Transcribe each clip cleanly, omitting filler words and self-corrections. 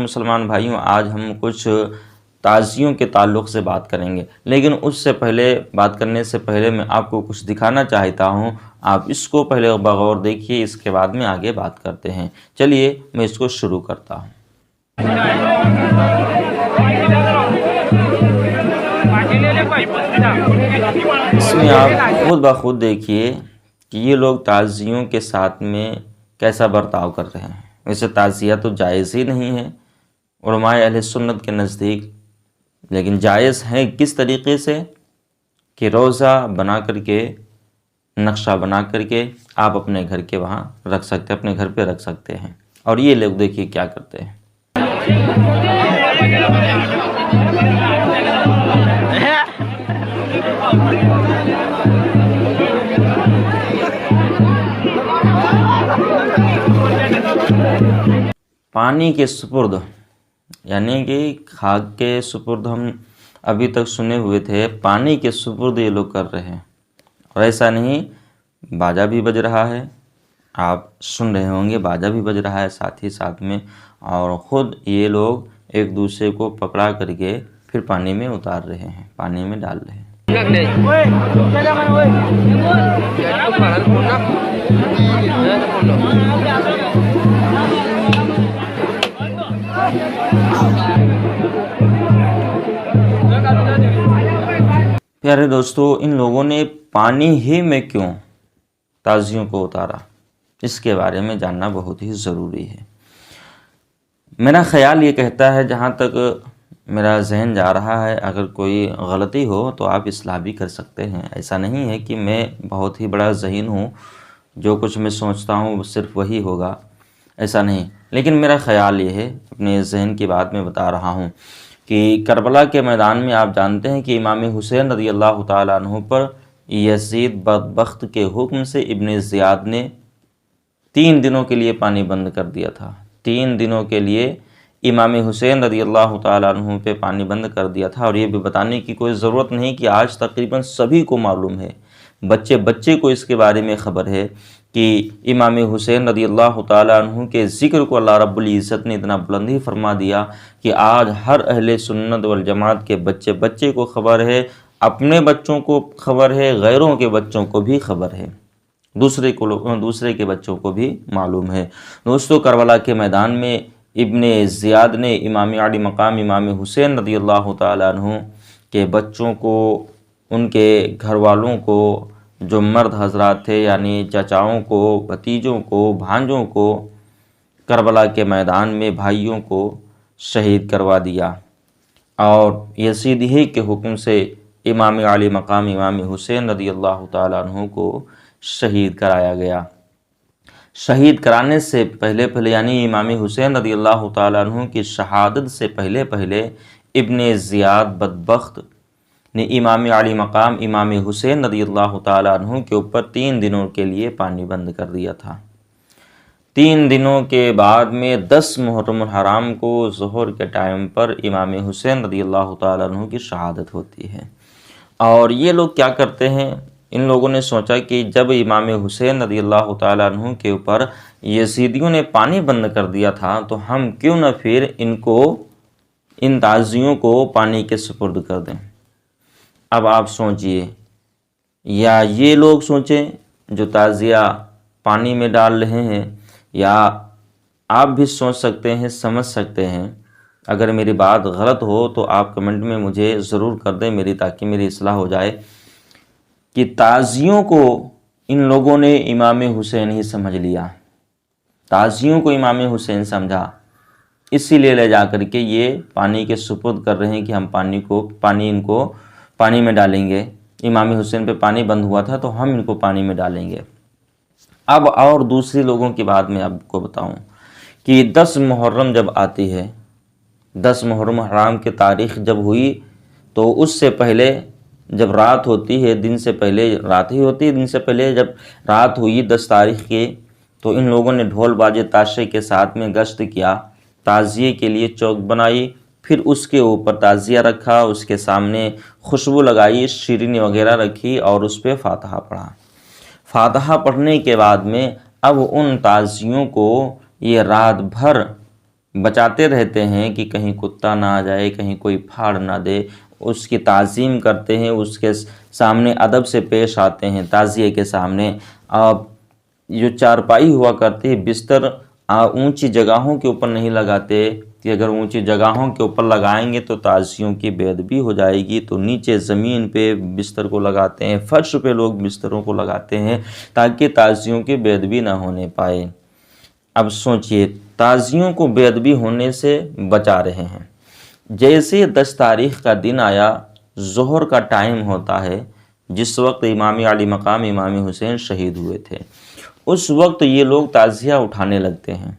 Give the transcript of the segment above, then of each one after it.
مسلمان بھائیوں، آج ہم کچھ تعزیوں کے تعلق سے بات کریں گے، لیکن اس سے پہلے بات کرنے سے پہلے میں آپ کو کچھ دکھانا چاہتا ہوں۔ آپ اس کو پہلے بغور دیکھیے، اس کے بعد میں آگے بات کرتے ہیں۔ چلیے میں اس کو شروع کرتا ہوں۔ اس میں آپ خود بخود دیکھیے کہ یہ لوگ تعزیوں کے ساتھ میں کیسا برتاؤ کر رہے ہیں۔ ویسے تعزیہ تو جائز ہی نہیں ہے علماء اہل سنت کے نزدیک، لیکن جائز ہے کس طریقے سے کہ روزہ بنا کر کے، نقشہ بنا کر کے آپ اپنے گھر کے وہاں رکھ سکتے ہیں، اپنے گھر پہ رکھ سکتے ہیں۔ اور یہ لوگ دیکھیے کیا کرتے ہیں۔ پانی کے سپرد، یعنی کہ خاک کے سپرد ہم ابھی تک سنے ہوئے تھے، پانی کے سپرد یہ لوگ کر رہے ہیں۔ اور ایسا نہیں، باجا بھی بج رہا ہے، آپ سن رہے ہوں گے، باجا بھی بج رہا ہے ساتھ ہی ساتھ میں، اور خود یہ لوگ ایک دوسرے کو پکڑا کر کے پھر پانی میں اتار رہے ہیں، پانی میں ڈال رہے ہیں۔ پیارے دوستو، ان لوگوں نے پانی ہی میں کیوں تعزیوں کو اتارا، اس کے بارے میں جاننا بہت ہی ضروری ہے۔ میرا خیال یہ کہتا ہے، جہاں تک میرا ذہن جا رہا ہے، اگر کوئی غلطی ہو تو آپ اصلاح بھی کر سکتے ہیں۔ ایسا نہیں ہے کہ میں بہت ہی بڑا ذہین ہوں، جو کچھ میں سوچتا ہوں وہ صرف وہی ہوگا، ایسا نہیں۔ لیکن میرا خیال یہ ہے، اپنے ذہن کی بات میں بتا رہا ہوں، کہ کربلا کے میدان میں آپ جانتے ہیں کہ امام حسین رضی اللہ تعالیٰ عنہ پر یزید بدبخت کے حکم سے ابن زیاد نے 3 دنوں کے لیے پانی بند کر دیا تھا۔ 3 دنوں کے لیے امام حسین رضی اللہ تعالیٰ عنہ پہ پانی بند کر دیا تھا۔ اور یہ بھی بتانے کی کوئی ضرورت نہیں کہ آج تقریباً سبھی کو معلوم ہے، بچے کو اس کے بارے میں خبر ہے کہ امام حسین رضی اللہ تعالیٰ عنہ کے ذکر کو اللہ رب العزت نے اتنا بلندی فرما دیا کہ آج ہر اہل سنت والجماعت کے بچے کو خبر ہے، اپنے بچوں کو خبر ہے، غیروں کے بچوں کو بھی خبر ہے، دوسرے کے بچوں کو بھی معلوم ہے۔ دوستو، کربلا کے میدان میں ابن زیاد نے امام عالی مقام امام حسین رضی اللہ تعالیٰ عنہ کے بچوں کو، ان کے گھر والوں کو، جو مرد حضرات تھے، یعنی چچاؤں کو، بھتیجوں کو، بھانجوں کو، کربلا کے میدان میں بھائیوں کو شہید کروا دیا۔ اور یزید ہی کے حکم سے امام عالی مقام امام حسین رضی اللہ تعالیٰ عنہ کو شہید کرایا گیا۔ شہید کرانے سے پہلے یعنی امام حسین رضی اللہ تعالیٰ عنہ کی شہادت سے پہلے ابن زیاد بدبخت نے امام عالی مقام امام حسین رضی اللہ تعالیٰ عنہ کے اوپر 3 دنوں کے لیے پانی بند کر دیا تھا۔ 3 دنوں کے بعد میں 10 محرم الحرام کو ظہر کے ٹائم پر امام حسین رضی اللہ تعالیٰ عنہ کی شہادت ہوتی ہے۔ اور یہ لوگ کیا کرتے ہیں، ان لوگوں نے سوچا کہ جب امام حسین رضی اللہ تعالیٰ عنہ کے اوپر یزیدیوں نے پانی بند کر دیا تھا، تو ہم کیوں نہ پھر ان تعزیوں کو پانی کے سپرد کر دیں۔ اب آپ سوچئے، یا یہ لوگ سوچیں جو تعزیہ پانی میں ڈال رہے ہیں، یا آپ بھی سوچ سکتے ہیں، سمجھ سکتے ہیں۔ اگر میری بات غلط ہو تو آپ کمنٹ میں مجھے ضرور کر دیں، تاکہ میری اصلاح ہو جائے، کہ تعزیوں کو ان لوگوں نے امام حسین ہی سمجھ لیا، تعزیوں کو امام حسین سمجھا، اسی لیے لے جا کر کے یہ پانی کے سپرد کر رہے ہیں کہ ہم ان کو پانی میں ڈالیں گے۔ امام حسین پہ پانی بند ہوا تھا تو ہم ان کو پانی میں ڈالیں گے۔ اب اور دوسری لوگوں کی بات میں آپ کو بتاؤں کہ 10 محرم جب آتی ہے، 10 محرم حرام کی تاریخ جب ہوئی، تو اس سے پہلے جب رات ہوتی ہے، دن سے پہلے رات ہی ہوتی ہے، دن سے پہلے جب رات ہوئی 10 تاریخ کی، تو ان لوگوں نے ڈھول باجے تاشے کے ساتھ میں گشت کیا، تعزیے کے لیے چوک بنائی، پھر اس کے اوپر تعزیہ رکھا، اس کے سامنے خوشبو لگائی، شیرینی وغیرہ رکھی، اور اس پہ فاتحہ پڑھا۔ فاتحہ پڑھنے کے بعد میں اب ان تعزیوں کو یہ رات بھر بچاتے رہتے ہیں کہ کہیں کتا نہ آ جائے، کہیں کوئی پھاڑ نہ دے، اس کی تعظیم کرتے ہیں، اس کے سامنے ادب سے پیش آتے ہیں تعزیے کے سامنے۔ اب جو چارپائی ہوا کرتی ہے، بستر اونچی جگہوں کے اوپر نہیں لگاتے کہ اگر اونچی جگہوں کے اوپر لگائیں گے تو تعزیوں کی بے ادبی ہو جائے گی، تو نیچے زمین پہ بستر کو لگاتے ہیں، فرش پہ لوگ بستروں کو لگاتے ہیں تاکہ تعزیوں کی بے ادبی نہ ہونے پائے۔ اب سوچئے، تعزیوں کو بے ادبی ہونے سے بچا رہے ہیں۔ جیسے 10 تاریخ کا دن آیا، ظہر کا ٹائم ہوتا ہے، جس وقت امام علی مقام امام حسین شہید ہوئے تھے، اس وقت یہ لوگ تعزیہ اٹھانے لگتے ہیں،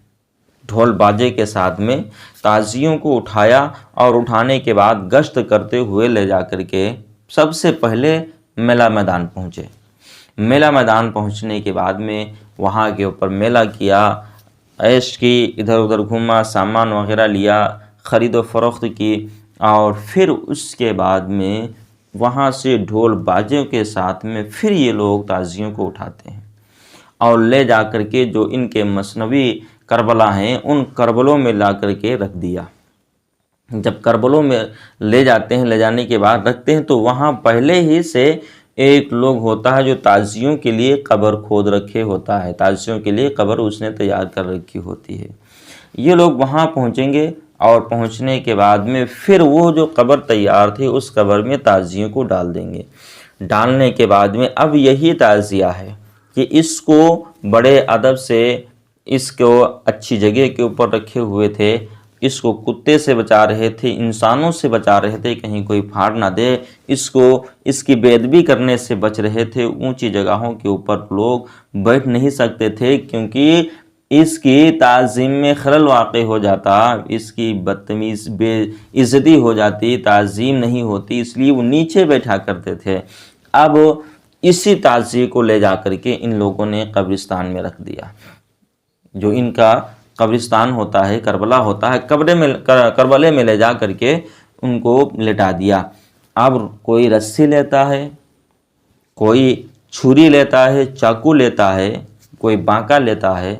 ڈھول باجے کے ساتھ میں تعزیوں کو اٹھایا، اور اٹھانے کے بعد گشت کرتے ہوئے لے جا کر کے سب سے پہلے میلہ میدان پہنچے۔ میلہ میدان پہنچنے کے بعد میں وہاں کے اوپر میلہ کیا، عیش کی، ادھر ادھر گھوما، سامان وغیرہ لیا، خرید و فروخت کی، اور پھر اس کے بعد میں وہاں سے ڈھول باجوں کے ساتھ میں پھر یہ لوگ تعزیوں کو اٹھاتے ہیں اور لے جا کر کے جو ان کے مثنوی کربلا ہیں ان کربلوں میں لا کر کے رکھ دیا۔ جب کربلوں میں لے جاتے ہیں، لے جانے کے بعد رکھتے ہیں، تو وہاں پہلے ہی سے ایک لوگ ہوتا ہے جو تعزیوں کے لیے قبر کھود رکھے ہوتا ہے، تعزیوں کے لیے قبر اس نے تیار کر رکھی ہوتی ہے۔ یہ لوگ وہاں پہنچیں گے، اور پہنچنے کے بعد میں پھر وہ جو قبر تیار تھی اس قبر میں تعزیوں کو ڈال دیں گے۔ ڈالنے کے بعد میں اب یہی تعزیہ ہے کہ اس کو بڑے ادب سے، اس کو اچھی جگہ کے اوپر رکھے ہوئے تھے، اس کو کتے سے بچا رہے تھے، انسانوں سے بچا رہے تھے، کہیں کوئی پھاڑ نہ دے، اس کی بے ادبی کرنے سے بچ رہے تھے۔ اونچی جگہوں کے اوپر لوگ بیٹھ نہیں سکتے تھے، کیونکہ اس کی تعظیم میں خلل واقع ہو جاتا، اس کی بدتمیز بے عزتی ہو جاتی، تعظیم نہیں ہوتی، اس لیے وہ نیچے بیٹھا کرتے تھے۔ اب اسی تعزیے کو لے جا کر کے ان لوگوں نے قبرستان میں رکھ دیا، جو ان کا قبرستان ہوتا ہے، کربلا ہوتا ہے، کربلے میں لے جا کر کے ان کو لٹا دیا۔ اب کوئی رسی لیتا ہے، کوئی چھری لیتا ہے، چاقو لیتا ہے، کوئی بانکا لیتا ہے،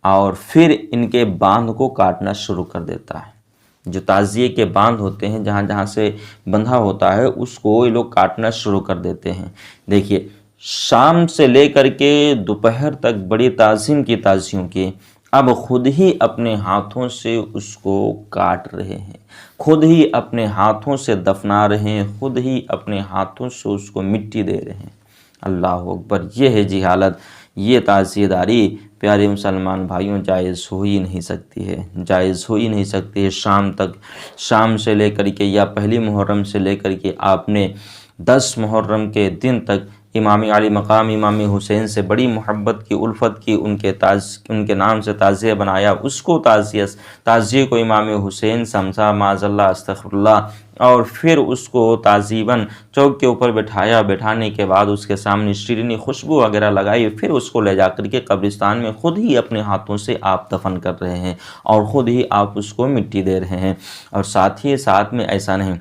اور پھر ان کے باندھ کو کاٹنا شروع کر دیتا ہے۔ جو تعزیے کے باندھ ہوتے ہیں، جہاں جہاں سے بندھا ہوتا ہے، اس کو یہ لوگ کاٹنا شروع کر دیتے ہیں۔ دیکھیے، شام سے لے کر کے دوپہر تک بڑی تعظیم کی تعزیوں کی، اب خود ہی اپنے ہاتھوں سے اس کو کاٹ رہے ہیں، خود ہی اپنے ہاتھوں سے دفنا رہے ہیں، خود ہی اپنے ہاتھوں سے اس کو مٹی دے رہے ہیں۔ اللہ اکبر! یہ ہے جی حالت، یہ تعزیہ داری پیارے مسلمان بھائیوں جائز ہو ہی نہیں سکتی ہے، جائز ہو ہی نہیں سکتی ہے۔ شام تک، شام سے لے کر کے یا پہلی محرم سے لے کر کے آپ نے 10 محرم کے دن تک امام علی مقام امام حسین سے بڑی محبت کی، الفت کی، ان کے نام سے تعزیہ بنایا، اس کو تعزیے کو امام حسین سمجھا، معاذ اللہ، استغفر اللہ، اور پھر اس کو تعذیباً چوک کے اوپر بٹھایا، بٹھانے کے بعد اس کے سامنے شیرینی خوشبو وغیرہ لگائی، پھر اس کو لے جا کر کے قبرستان میں خود ہی اپنے ہاتھوں سے آپ دفن کر رہے ہیں، اور خود ہی آپ اس کو مٹی دے رہے ہیں۔ اور ساتھ ہی ساتھ میں ایسا نہیں،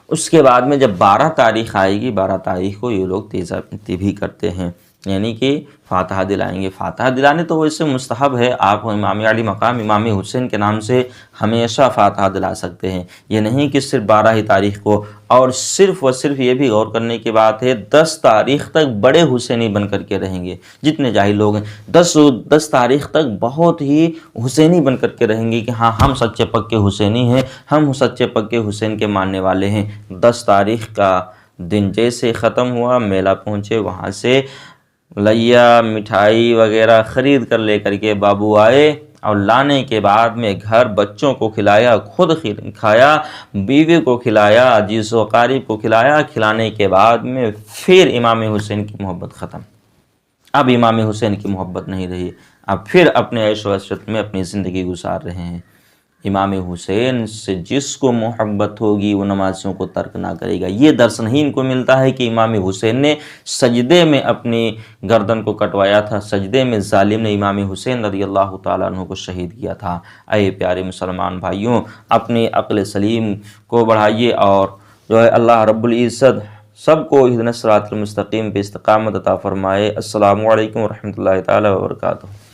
اس کے بعد میں جب 12 تاریخ آئے گی، 12 تاریخ کو یہ لوگ تیزابی بھی کرتے ہیں، یعنی کہ فاتحہ دلائیں گے۔ فاتحہ دلانے تو ویسے مستحب ہے، آپ امام علی مقام امام حسین کے نام سے ہمیشہ فاتحہ دلا سکتے ہیں، یہ نہیں کہ صرف 12 ہی تاریخ کو۔ اور صرف و صرف یہ بھی غور کرنے کی بات ہے، 10 تاریخ تک بڑے حسینی بن کر کے رہیں گے، جتنے جاہل لوگ ہیں 10 تاریخ تک بہت ہی حسینی بن کر کے رہیں گے کہ ہاں ہم سچے پکے حسینی ہیں، ہم سچے پکے حسین کے ماننے والے ہیں۔ 10 تاریخ کا دن جیسے ختم ہوا، میلہ پہنچے، وہاں سے لیا مٹھائی وغیرہ خرید کر لے کر کے بابو آئے، اور لانے کے بعد میں گھر بچوں کو کھلایا، خود کھایا، بیوی کو کھلایا، عزیز و اقارب کو کھلایا۔ کھلانے کے بعد میں پھر امام حسین کی محبت ختم، اب امام حسین کی محبت نہیں رہی، اب پھر اپنے عیش و عشرت میں اپنی زندگی گزار رہے ہیں۔ امام حسین سے جس کو محبت ہوگی وہ نمازیوں کو ترک نہ کرے گا۔ یہ درس نہیں ان کو ملتا ہے کہ امام حسین نے سجدے میں اپنی گردن کو کٹوایا تھا، سجدے میں ظالم نے امام حسین رضی اللہ تعالیٰ عنہ کو شہید کیا تھا۔ اے پیارے مسلمان بھائیوں، اپنی عقل سلیم کو بڑھائیے، اور جو ہے اللہ رب العزت سب کو اہدنا الصراط المستقیم پہ استقامت عطا فرمائے۔ السلام علیکم ورحمۃ اللہ تعالیٰ وبرکاتہ۔